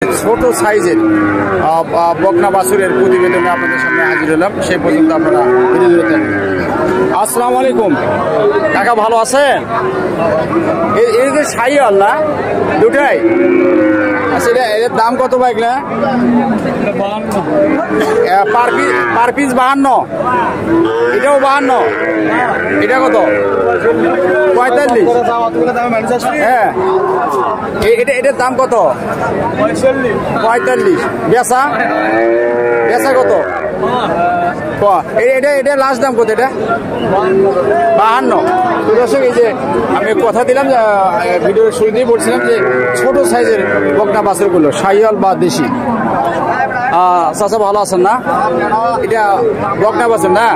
ছোট সাইজের বকনা বাছুরের প্রতিবেদনে আপনাদের সামনে হাজির হলাম। সেই পর্যন্ত আপনারা ভিডিও দেখেন। আসসালামু আলাইকুম কাকা, ভালো আছেন? এই যে শাহিওয়াল না দুটাই, আচ্ছা এর দাম কত ভাই? পার পিস 52, এটাও 52, এটা কত? 45। হ্যাঁ, এটার দাম কত? 45। বেচা কত? এটা লাস্ট দাম কত? এটা 52। দর্শক, এই যে আমি কথা দিলাম ভিডিওর শুরুতেই বলছিলাম যে ছোট সাইজের বকনা বাছুরগুলো শাহিওয়াল বা দেশি। চাচা ভালো আছেন না? এটা বকনা বাছুর না?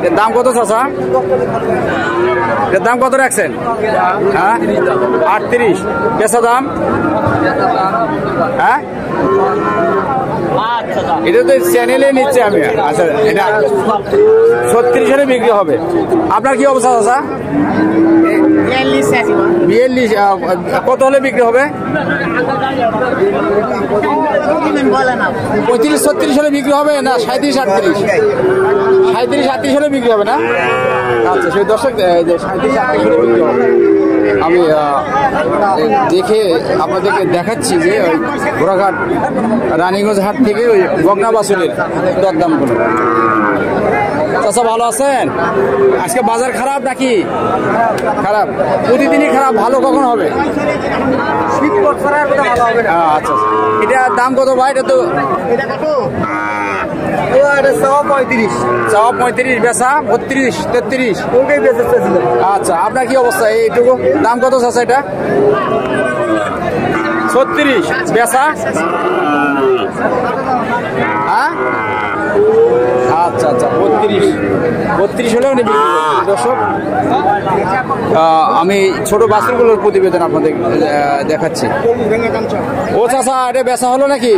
এর দাম কত চাচা? এর দাম কত রাখছেন? হ্যাঁ 38। বেচা দাম? হ্যাঁ এটা তো চ্যানেলে নিচ্ছে আমি। আচ্ছা, এটা 36 হলে বিক্রি হবে। আপনার কি অবস্থা চাচা? 42। কত হলে বিক্রি হবে? 35-36 হলে বিক্রি হবে না 37-38? 37-38 হলে বিক্রি হবে না? আচ্ছা, সেই দর্শক 37-38 হলে বিক্রি হবে। আমি দেখে আপনাদেরকে দেখাচ্ছি যে ওই ঘোড়াঘাট রানীগঞ্জ হাট থেকে ওই বকনা বাছুরের দরদামগুলো। চাচা ভালো আছেন? আজকে বাজার খারাপ নাকি? খারাপ, প্রতিদিনই খারাপ। ভালো কখন হবে? আচ্ছা, এটা দাম কত ভাই? এটা তো 35, বেচা 32-33। আচ্ছা, আপনার কি অবস্থা? এইটুকু দাম কত চাচা? এটা 36। বেচা? হ্যাঁ আচ্ছা, 32 হলেও নিবি। দর্শক, আমি ছোট বাছুরগুলোর প্রতিবেদন আপনাদের দেখাচ্ছি। ও চাচা, এটা বেচা হলো নাকি?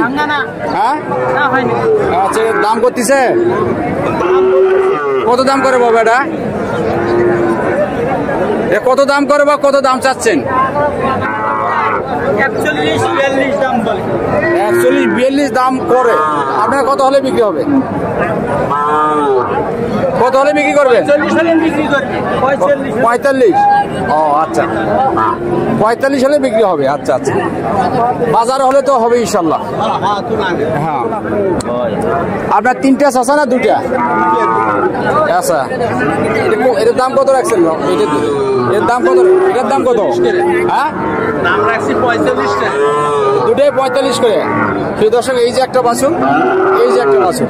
হ্যাঁ আচ্ছা, দাম করতেছে কত? দাম করে বাবা এটা কত দাম করে বা কত দাম চাচ্ছেন? 41-42 দাম করে। আপনার কত হলে বিক্রি হবে? কত হলে বিক্রি করবেন? 45। ও আচ্ছা, 45 হলে বিক্রি হবে। আচ্ছা, বাজার হলে তো হবে ইনশাল্লাহ। হ্যাঁ, আপনার 3টা চাচা না 2টা? আচ্ছা, এটার দাম কত রাখছেন? এর দাম কত? এটার দাম কত? হ্যাঁ, দাম রাখছি 45 টাকা। দুটোই 45 করে। সেই দর্শক, এই যে একটা বাছুর, এই যে একটা বাছুর,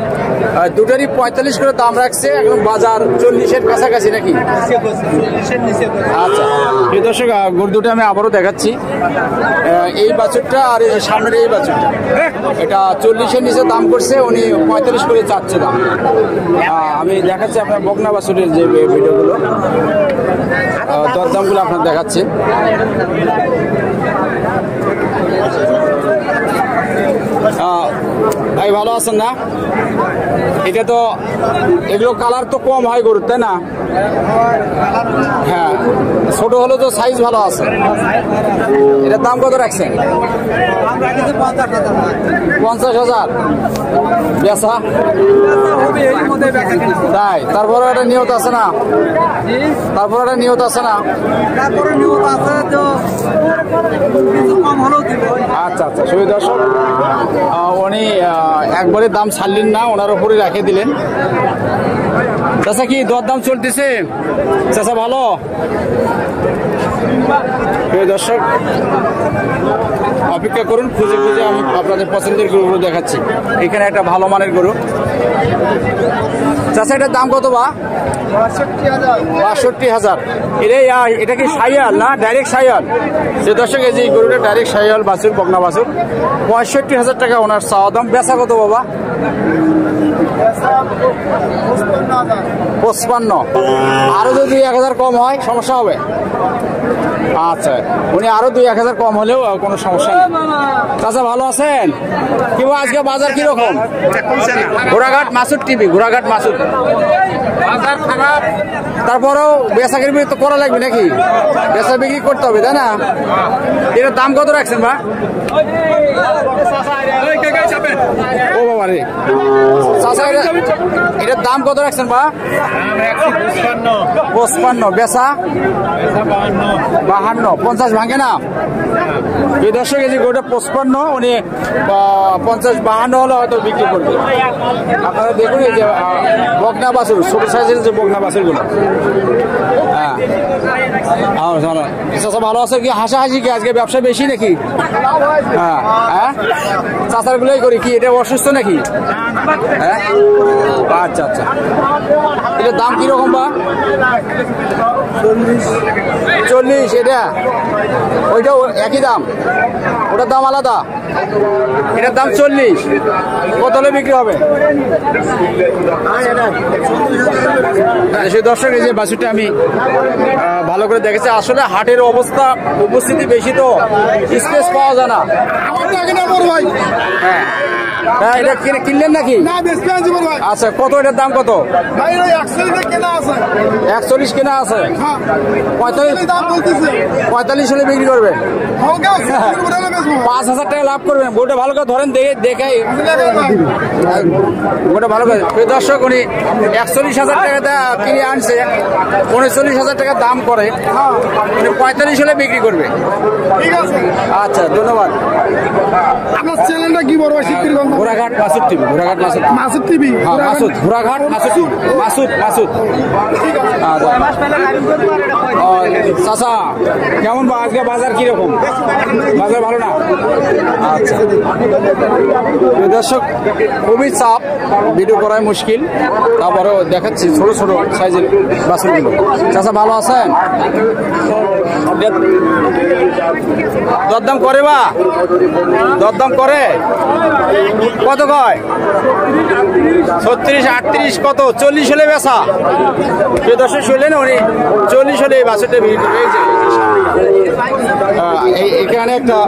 দুটারই 45 করে দাম রাখছে। এখন বাজার 40-এর কাছাকাছি নাকি? আচ্ছা, সেই দর্শক, গরু দুটো আমি আবারও দেখাচ্ছি। এই বাছুরটা আর এই সামনের এই বাছুরটা, এটা 40-এর নিচে দাম করছে। উনি 45 করে চাচ্ছে দাম। আমি দেখাচ্ছি আপনার বকনা বাছুরের যে ভিডিওগুলো, দরদামগুলো আপনার দেখাচ্ছি। ভাই ভালো আছেন না? এটা তো এগুলো কালার তো কম হয় গরুর, তাই না? হ্যাঁ, ছোট হলে তো সাইজ ভালো আছে। এটার দাম কত রাখছেন? 50,000। বেচা? তাই? তারপরে একটা নিয়ত আছে না? তারপরে একটা নিয়ত আছে না? আচ্ছা, সেই দর্শক, উনি একবারে দাম ছাড়লেন না, ওনার উপরে রেখে দিলেন। চাচা কি দরদাম চলতেছে? চাচা ভালো? দর্শক, অপেক্ষা করুন, খুঁজে আমি আপনাদের পছন্দের গরুগুলো দেখাচ্ছি। এখানে একটা ভালো মানের গরু। চাচা, এটার দাম কত বা? 62,000। এটা কি শাহিওয়াল না? ডাইরেক্ট শাহিওয়াল। সে দর্শক, এই যে গরুটা ডাইরেক্ট শাহিওয়াল বাছুর, বকনা বাছুর। 65,000 টাকা ওনার চাওয়া দাম। বেচা কত বাবা? 55। আরো যদি 2-1000 কম হয় সমস্যা হবে? আচ্ছা, উনি আরো 2-1000 কম হলেও কোনো সমস্যা নেই। চাচা ভালো আছেন? কিংবা আজকে বাজার কিরকম? ঘোড়াঘাট মাসুদ টিভি, ঘোড়াঘাট মাসুদ। বাজার খারাপ, তারপরেও বেচা কিনবি তো করা লাগবে নাকি? বেচা বিক্রি করতে হবে, তাই না? এটার দাম কত রাখছেন বা? ও বাবা রে, চাচা এটার দাম কত রাখছেন বা? 55। বেচা 52। 50 ভাঙে না? এই 10 কেজি গোটা 55, উনি 50-52 হলে হয়তো বিক্রি করবে। আপনারা দেখুন এই যে বকনা বাছুর, ছোট সাইজের যে বকনা বাছুরগুলো। হ্যাঁ, ভালো আছে কি? হাসাহাসি কি আজকে ব্যবসা বেশি নাকি? হ্যাঁ হ্যাঁ, চাচার গুলোই করি কি? এটা অসুস্থ নাকি? হ্যাঁ, আচ্ছা আচ্ছা। এটার দাম কিরকম বা? 40। এটা ওইটাও একই দাম? ওটার দাম আলাদা? এটার দাম 40। কত হলে বিক্রি হবে? সেই দর্শক, এই যে বাছুরটা আমি ভালো করে দেখেছি। আসলে হাটের অবস্থা, উপস্থিতি বেশি তো স্পেস পাওয়া যায় না। হ্যাঁ, এটা কিনলেন নাকি? আচ্ছা, কত এটার দাম কত? 41 কেনা আছে। 45 হলে বিক্রি করবে? 5000 টাকা লাভ করবেন। গোটা ভালো করে ধরেন, দেখাই গোটা ভালো করে। দর্শক, উনি 41,000 টাকা কিনে আনছে, 39,000 টাকা দাম করে, উনি 45 হলে বিক্রি করবে। আচ্ছা, ধন্যবাদ। আপনার চ্যানেলটা কি বড়? ঘোড়াঘাট মাসুদ টিভি, ঘোড়াঘাট মাসুদ, মাসুদ টিভি, মাসুদ, ঘোড়াঘাট মাসুদ, মাসুদ মাসুদ। চাচা কেমন বা আজকে বাজার কিরকম? বাজার ভালো না? আচ্ছা, দর্শক, খুবই চাপ, ভিডিও করাই মুশকিল, তারপরেও দেখাচ্ছি ছোট ছোট সাইজের বাছুরগুলো। চাচা ভালো আছেন? দরদাম করে বা? দরদাম করে? কত কয়? 36, 38, কত? 40 হলে বেচা? 10 হলে না, উনি 40 হলে এই বাছুরটা বিক্রি করবে। এখানে একটা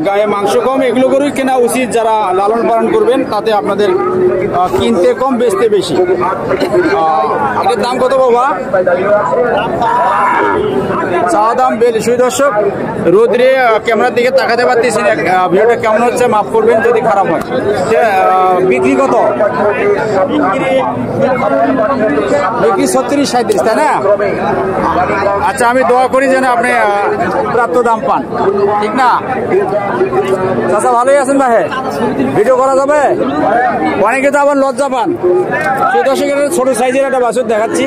গায়ে মাংস কম, এগুলো গরুই কেনা উচিত যারা লালন পালন করবেন, তাতে আপনাদের কিনতে কম, বেচতে বেশি। এটার দাম কত বাবা? চাওয়া দাম 42। দর্শক, রোদ্রে ক্যামেরার দিকে তাকাতে পারতেছি না, ভিডিওটা কেমন হচ্ছে মাফ করবেন যদি খারাপ হয়। বিক্রি কত? বিক্রি 36, 37, তাই না? আচ্ছা, আমি দোয়া করি যেন আপনি প্রাপ্ত দাম পান, ঠিক না? চাচা ভালোই আছেন ভাই? ভিডিও করা যাবে? অনেকে তো আবার লজ্জা পান। সেই দর্শকের ছোট সাইজের একটা বাছুর দেখাচ্ছি।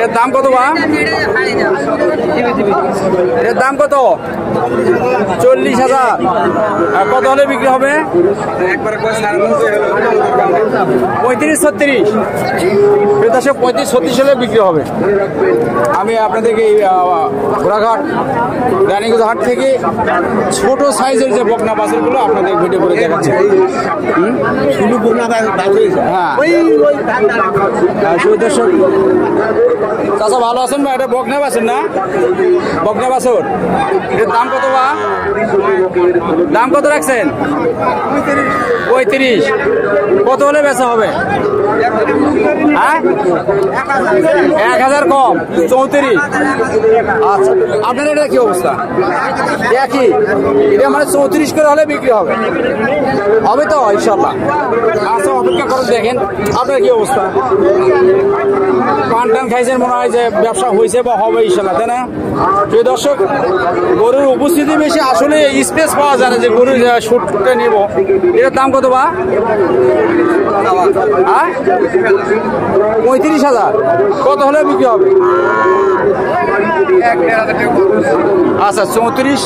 এর দাম কত বা? এর দাম কত? 40,000। কত হলে বিক্রি হবে? 35, 36। 35, 36 হলে বিক্রি হবে। আমি আপনাদেরকে এই ঘোড়াঘাট রানীগঞ্জ হাট থেকে ছোট সাইজের যে বকনা বাছুরগুলো আপনাদের ভিডিও করে দেখাচ্ছি। চাচা ভালো আছেন ভাই? এটা বকনা বাছুর না? বকনা বাছুর। এর দাম কত বা? দাম কত রাখছেন? 35। কত হলে বেচা হবে? হ্যাঁ, 1000 কম, 34। আচ্ছা, আপনার এটা কি অবস্থা? একই? এটা মানে 34 করে হলে বিক্রি হবে, হবে তো ইনশাল্লাহ? আচ্ছা, অপেক্ষা করে দেখেন আপনার কি অবস্থা। পান টান খাইছেন মনে হয় যে ব্যবসা হয়েছে বা হবে ইনশাল্লাহ, তাই না? প্রিয় দর্শক, গরুর উপস্থিতি বেশি, আসলে স্পেস পাওয়া যায় না যে গরুর শুটটা নিব। এটার দাম কত বা? 35,000। কত হলে বিক্রি হবে? আচ্ছা, 34।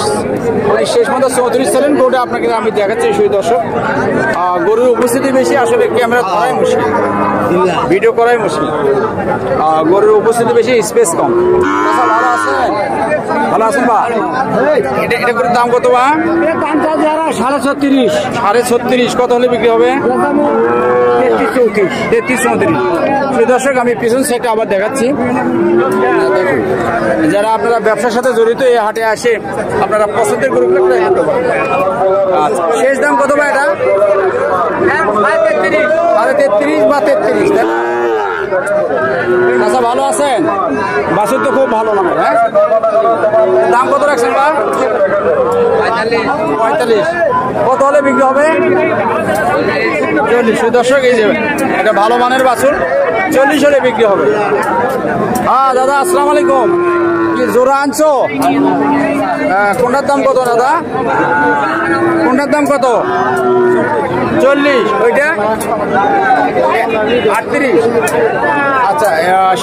শেষ মতো 34 ছিলেন। গরুটা আপনাকে আমি দেখাচ্ছি সেই দর্শক। গরুর উপস্থিতি বেশি, আসলে ক্যামেরা ধরাই মুশকিল, ভিডিও করাই মুশকিল। গরুর উপস্থিতি বেশি, স্পেস কম। ভালো আছেন? ভালো আছেন বা? এটা করে দাম কত বা? 36.5। 36.5। কত হলে বিক্রি হবে? 33-34। দর্শক আমি পিছন সাইডে আবার দেখাচ্ছি। দেখুন, যারা আপনারা ব্যবসার সাথে জড়িত এই হাটে আসে আপনারা পছন্দের গরুগুলো কিনতে পারেন। আচ্ছা, শেষ দাম কত বা এটা? 33 বা 33। আচ্ছা, ভালো আছেন? বাসুর তো খুব ভালো নামে। হ্যাঁ, দাম কত রাখছেন বা? 45। কত হলে বিক্রি হবে? 40। দর্শক এই যে এটা ভালো মানের বাছুর, 40 হলে বিক্রি হবে। হ্যাঁ দাদা, আসসালামু আলাইকুম। কি জোড়া আনছো? কোনটার দাম কত দাদা? কোনটার দাম কত? 40। ওইটা 38। আচ্ছা,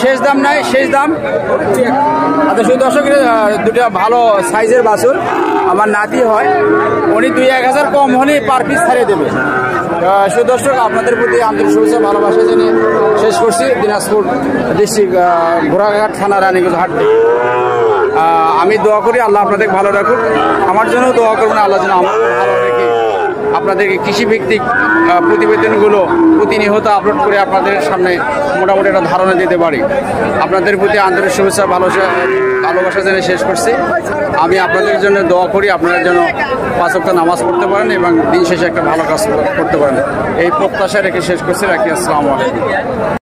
শেষ দাম নাই? শেষ দাম? আচ্ছা, শুধু দর্শক দুটা ভালো সাইজের বাছুর আমার নাতি হয়, উনি 2-1000 কম হলে পার পিস ছাড়িয়ে দেবে। শুধু দর্শক আপনাদের প্রতি আন্তরিক শুভেচ্ছা ভালোবাসা জানিয়ে শেষ করছি দিনাজপুর ডিস্ট্রিক্ট ঘোড়াঘাট থানা রানীগঞ্জ হাট। আমি দোয়া করি আল্লাহ আপনাদের ভালো রাখুন, আমার জন্যও দোয়া করবেন আল্লাহ যেন আমার ভালো রেখে আপনাদেরকে কৃষিভিত্তিক প্রতিবেদনগুলো প্রতিনিয়ত আপলোড করে আপনাদের সামনে মোটামুটি একটা ধারণা দিতে পারি। আপনাদের প্রতি আন্তরিক শুভেচ্ছা ভালোবাসা জেনে শেষ করছি। আমি আপনাদের জন্য দোয়া করি আপনারা যেন 5 ওয়াক্ত নামাজ পড়তে পারেন এবং দিন শেষে একটা ভালো কাজ করতে পারেন, এই প্রত্যাশা রেখে শেষ করছি। রাখি, আসসালামু আলাইকুম।